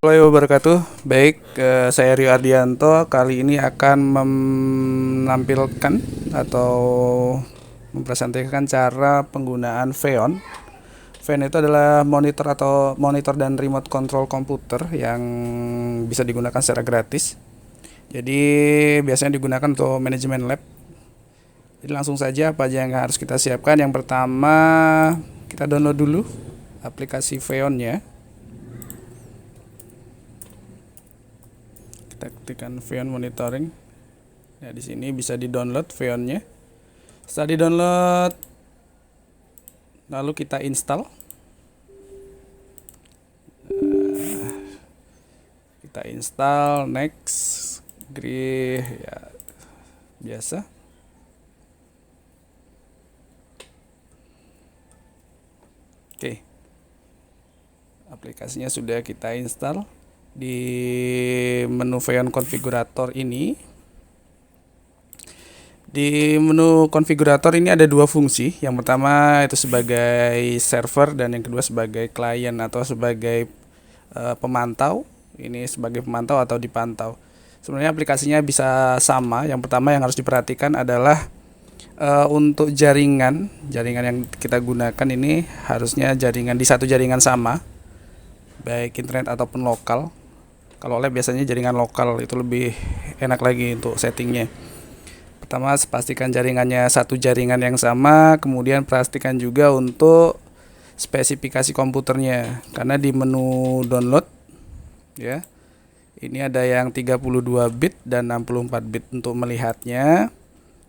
Wabarakatuh. Baik, saya Rio Ardianto. Kali ini akan menampilkan atau mempresentasikan cara penggunaan Xeon. Xeon itu adalah monitor dan remote control komputer yang bisa digunakan secara gratis. Jadi biasanya digunakan untuk manajemen lab. Jadi langsung saja apa aja yang harus kita siapkan. Yang pertama, kita download dulu aplikasi Xeon-nya. Kita ketikkan Xeon Monitoring. Nah, di sini bisa di-download Xeon-nya. Setelah di-download, lalu kita install. Kita install, next, agree, ya biasa. Oke. Aplikasinya sudah kita install. Di menu Xeon konfigurator ini, di menu konfigurator ini ada dua fungsi. Yang pertama itu sebagai server dan yang kedua sebagai klien atau sebagai pemantau. Ini sebagai pemantau atau dipantau. Sebenarnya aplikasinya bisa sama. Yang pertama yang harus diperhatikan adalah untuk jaringan yang kita gunakan ini harusnya jaringan di satu jaringan sama, baik internet ataupun lokal. Kalau lab biasanya jaringan lokal itu lebih enak lagi untuk settingnya. Pertama, pastikan jaringannya satu jaringan yang sama, kemudian pastikan juga untuk spesifikasi komputernya. Karena di menu download ya, ini ada yang 32 bit dan 64 bit. Untuk melihatnya,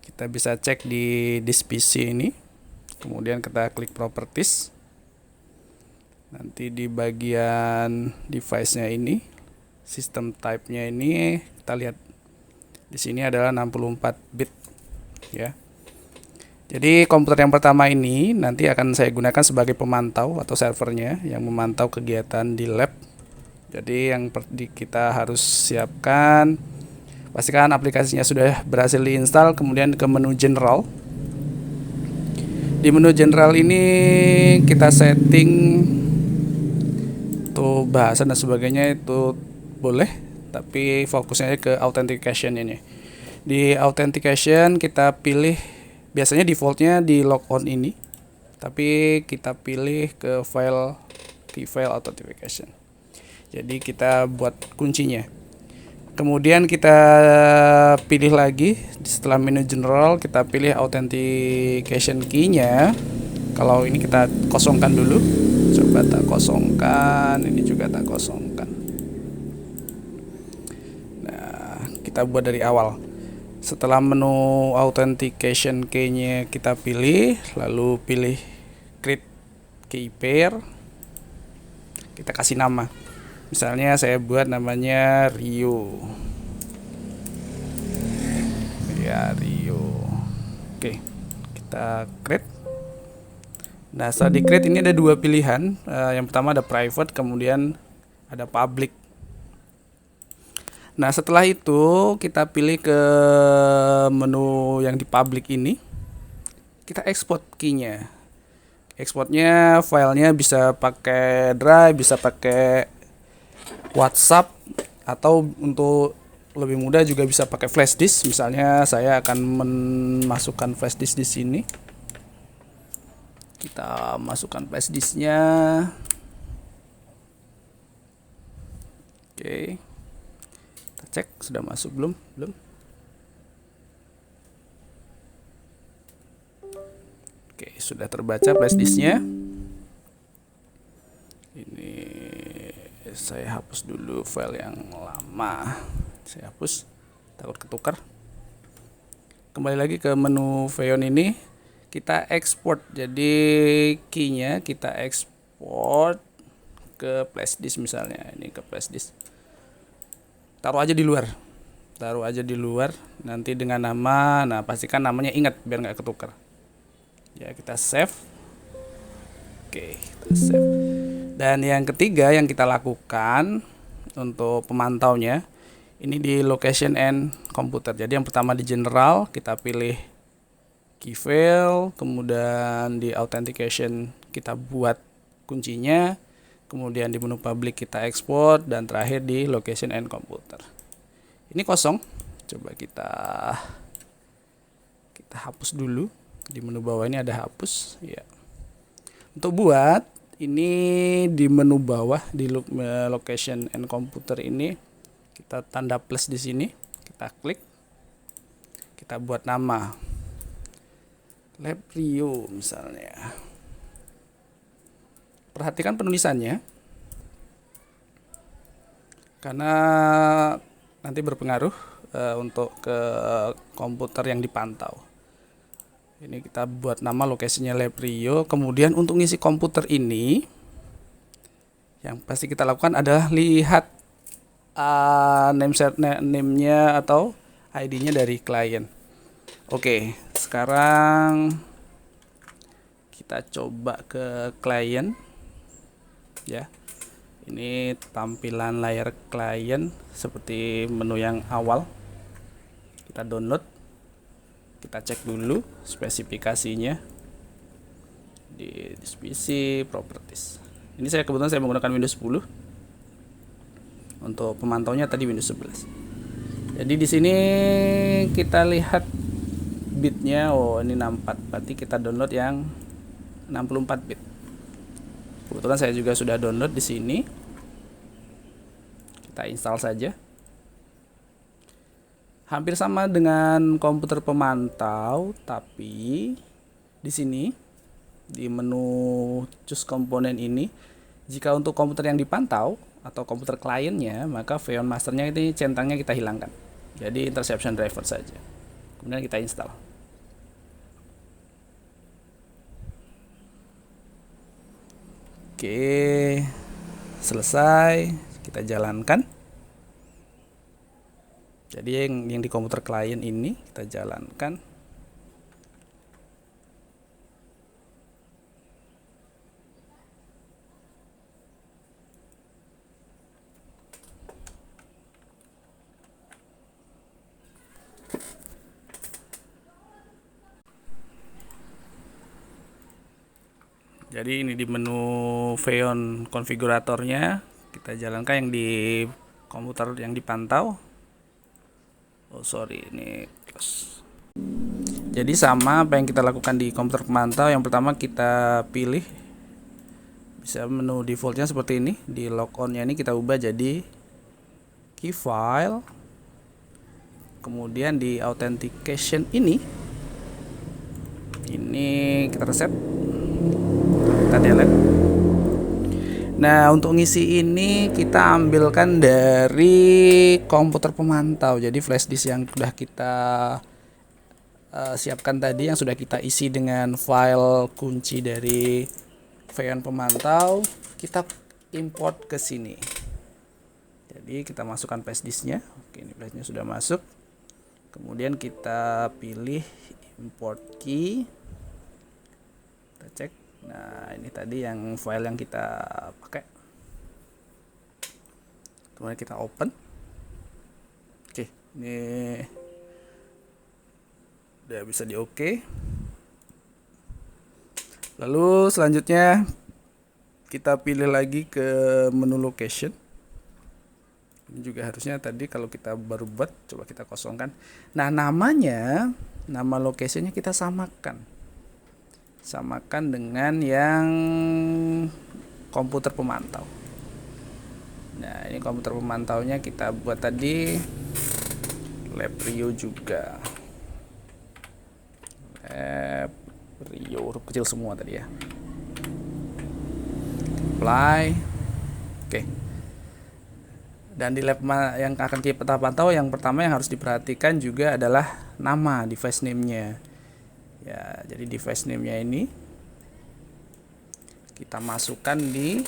kita bisa cek di disk PC ini. Kemudian kita klik properties. Nanti di bagian device-nya ini, sistem type-nya ini kita lihat di sini adalah 64 bit ya. Jadi komputer yang pertama ini nanti akan saya gunakan sebagai pemantau atau servernya yang memantau kegiatan di lab. Jadi yang kita harus siapkan, pastikan aplikasinya sudah berhasil diinstal, kemudian ke menu general. Di menu general ini kita setting tuh bahasa dan sebagainya itu boleh, tapi fokusnya ke authentication ini. Di authentication kita pilih, biasanya defaultnya di logon ini, tapi kita pilih ke key file authentication. Jadi kita buat kuncinya. Kemudian kita pilih lagi setelah menu general, kita pilih authentication key-nya. Kalau ini kita kosongkan dulu. Coba tak kosongkan, ini juga tak kosongkan. Kita buat dari awal. Setelah menu authentication key-nya kita pilih, lalu pilih create key pair. Kita kasih nama. Misalnya saya buat namanya Rio. Ya, Rio. Oke, kita create. Nah, setelah di create ini ada dua pilihan. Yang pertama ada private, kemudian ada public. Nah, setelah itu kita pilih ke menu yang di public ini. Kita export key-nya. Exportnya filenya bisa pakai Drive, bisa pakai WhatsApp, atau untuk lebih mudah juga bisa pakai flash disk. Misalnya saya akan memasukkan flash disk di sini. Kita masukkan flash disknya. Oke. Cek sudah masuk belum? Oke, sudah terbaca flash disknya. Ini saya hapus dulu file yang lama. Saya hapus, takut ketukar. Kembali lagi ke menu Xeon ini, kita export. Jadi key-nya kita export ke flash disk misalnya. Ini ke flash disk. Taruh aja di luar, nanti dengan nama. Nah, pastikan namanya ingat biar nggak ketukar ya. Kita save. Oke, kita save. Dan yang ketiga yang kita lakukan untuk pemantaunya, ini di location and computer. Jadi yang pertama di general kita pilih key file, kemudian di authentication kita buat kuncinya. kemudian di menu public kita export, dan terakhir di location and computer. Ini kosong, coba kita hapus dulu. Di menu bawah ini ada hapus ya. Untuk buat ini di menu bawah di location and computer ini kita tanda plus di sini, kita klik, kita buat nama Lab Rio misalnya. Perhatikan penulisannya karena nanti berpengaruh untuk ke komputer yang dipantau. Ini kita buat nama lokasinya Lab Rio. Kemudian untuk ngisi komputer ini, yang pasti kita lakukan adalah lihat name-nya atau ID-nya dari klien. Oke, sekarang kita coba ke klien. Ya, ini tampilan layar klien seperti menu yang awal. Kita download. Kita cek dulu spesifikasinya di PC properties. Ini kebetulan saya menggunakan Windows 10. Untuk pemantaunya tadi Windows 11. Jadi di sini kita lihat bitnya, oh ini 64, berarti kita download yang 64 bit. Kebetulan saya juga sudah download di sini. Kita install saja. Hampir sama dengan komputer pemantau, tapi di sini di menu choose komponen ini, jika untuk komputer yang dipantau atau komputer kliennya, maka Xeon Masternya ini centangnya kita hilangkan. Jadi interception driver saja. Kemudian kita install. Oke, selesai. Kita jalankan. Jadi yang di komputer klien ini kita jalankan. Jadi ini di menu Xeon konfiguratornya kita jalankan yang di komputer yang dipantau. Oh sorry, ini close. Jadi sama apa yang kita lakukan di komputer pemantau. Yang pertama kita pilih, bisa menu defaultnya seperti ini. Di logonnya ini kita ubah jadi key file. Kemudian di authentication ini kita reset, kita delete. Nah, untuk ngisi ini kita ambilkan dari komputer pemantau. Jadi flash disk yang sudah kita siapkan tadi, yang sudah kita isi dengan file kunci dari Xeon pemantau, kita import ke sini. Jadi kita masukkan flash disknya. Oke, ini flashnya sudah masuk. Kemudian kita pilih import key. Kita cek. Nah, ini tadi yang file yang kita pakai. Kemudian kita open. Oke, ini udah bisa di oke. Lalu selanjutnya kita pilih lagi ke menu location. Ini juga harusnya tadi kalau kita baru buat, coba kita kosongkan. Nah, nama locationnya kita samakan dengan yang komputer pemantau. Nah, ini komputer pemantaunya kita buat tadi Lab Rio juga. Lab Rio, huruf kecil semua tadi ya. Apply. Oke. Dan di lab yang akan kita pantau, yang pertama yang harus diperhatikan juga adalah nama device name-nya. Ya, jadi device name-nya ini kita masukkan di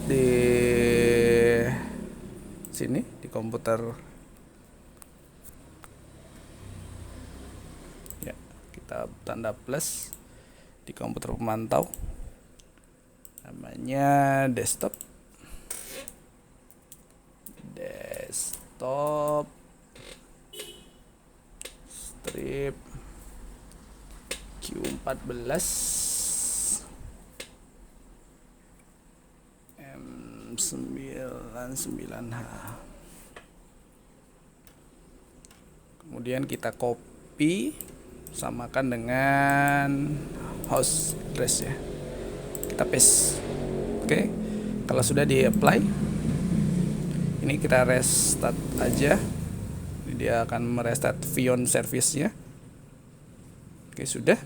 di sini di komputer. Ya, kita tanda plus di komputer pemantau. Namanya desktop. Strip Q14. 699H. Kemudian kita copy, samakan dengan host address ya. Kita paste. Oke. Kalau sudah di apply, ini kita restart aja. Dia akan merestart Vion service-nya. Oke, sudah.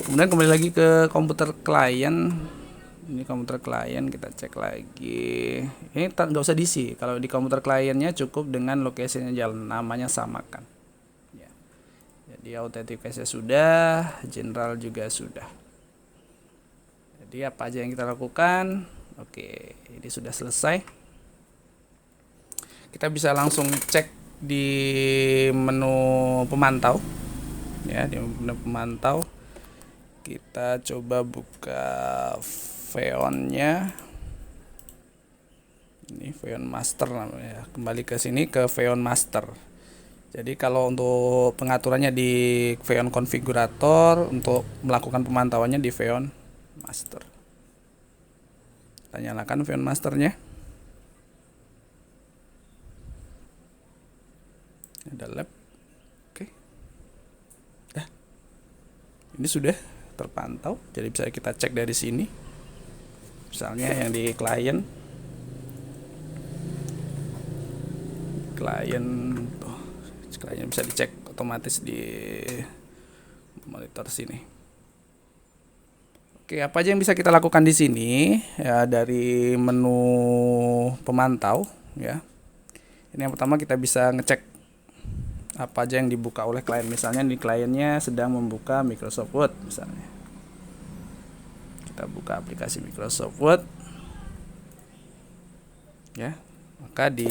Kemudian kembali lagi ke komputer klien. Ini komputer klien, kita cek lagi. Ini nggak usah diisi. Kalau di komputer kliennya cukup dengan lokasinya jalan, namanya samakan. Ya. Jadi autentikasinya sudah, general juga sudah. Jadi apa aja yang kita lakukan? Oke, ini sudah selesai. Kita bisa langsung cek di menu pemantau. Ya, di menu pemantau. Kita coba buka Vion-nya. Ini Vion Master namanya. Kembali ke sini ke Vion Master. Jadi kalau untuk pengaturannya di Vion Configurator, untuk melakukan pemantauannya di Vion Master. Kita nyalakan Vion Masternya. Ada lab. Oke. Dah. Ini sudah terpantau, jadi bisa kita cek dari sini. Misalnya yang di klien bisa dicek otomatis di monitor sini. Oke, apa aja yang bisa kita lakukan di sini ya, dari menu pemantau ya. Ini yang pertama, kita bisa ngecek apa aja yang dibuka oleh klien. Misalnya di kliennya sedang membuka Microsoft Word misalnya. Kita buka aplikasi Microsoft Word. Ya, maka di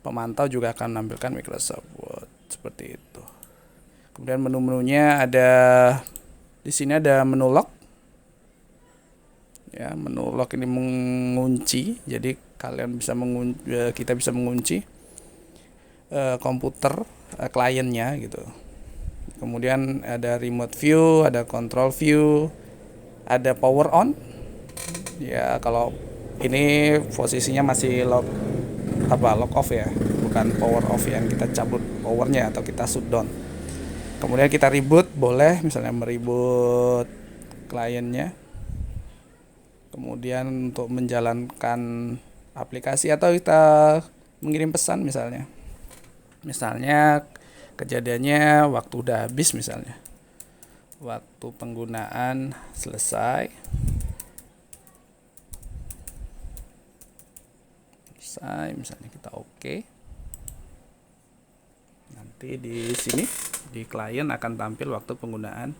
pemantau juga akan menampilkan Microsoft Word seperti itu. Kemudian menu-menunya ada di sini, ada menu lock. Ya, menu lock ini mengunci. Jadi kalian bisa kita bisa mengunci komputer kliennya gitu. Kemudian ada remote view, ada control view, ada power on. Ya, kalau ini posisinya masih lock off ya, bukan power off yang kita cabut powernya atau kita shutdown. Kemudian kita reboot, boleh misalnya mereboot kliennya. Kemudian untuk menjalankan aplikasi atau kita mengirim pesan misalnya kejadiannya waktu udah habis, misalnya waktu penggunaan selesai, misalnya kita oke. Nanti di sini di klien akan tampil waktu penggunaan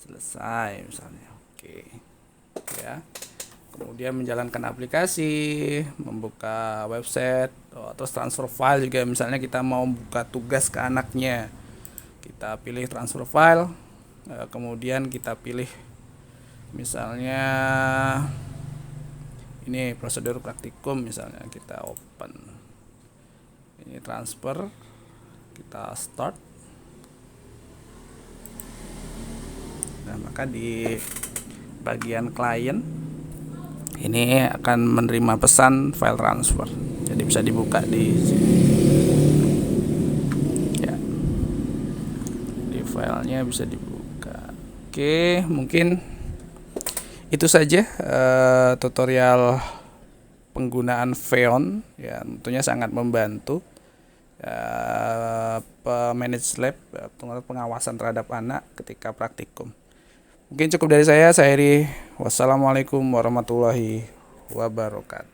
selesai misalnya. Oke. Ya. Kemudian menjalankan aplikasi, membuka website, terus transfer file juga. Misalnya kita mau buka tugas ke anaknya, kita pilih transfer file, kemudian kita pilih misalnya ini prosedur praktikum, misalnya kita open, ini transfer, kita start. Nah, maka di bagian klien ini akan menerima pesan file transfer. Jadi bisa dibuka di sini. Ya. Di filenya bisa dibuka. Oke, mungkin itu saja tutorial penggunaan Vion. Ya, tentunya sangat membantu manage lab, pengawasan terhadap anak ketika praktikum. Mungkin cukup dari saya Heri. Wassalamualaikum warahmatullahi wabarakatuh.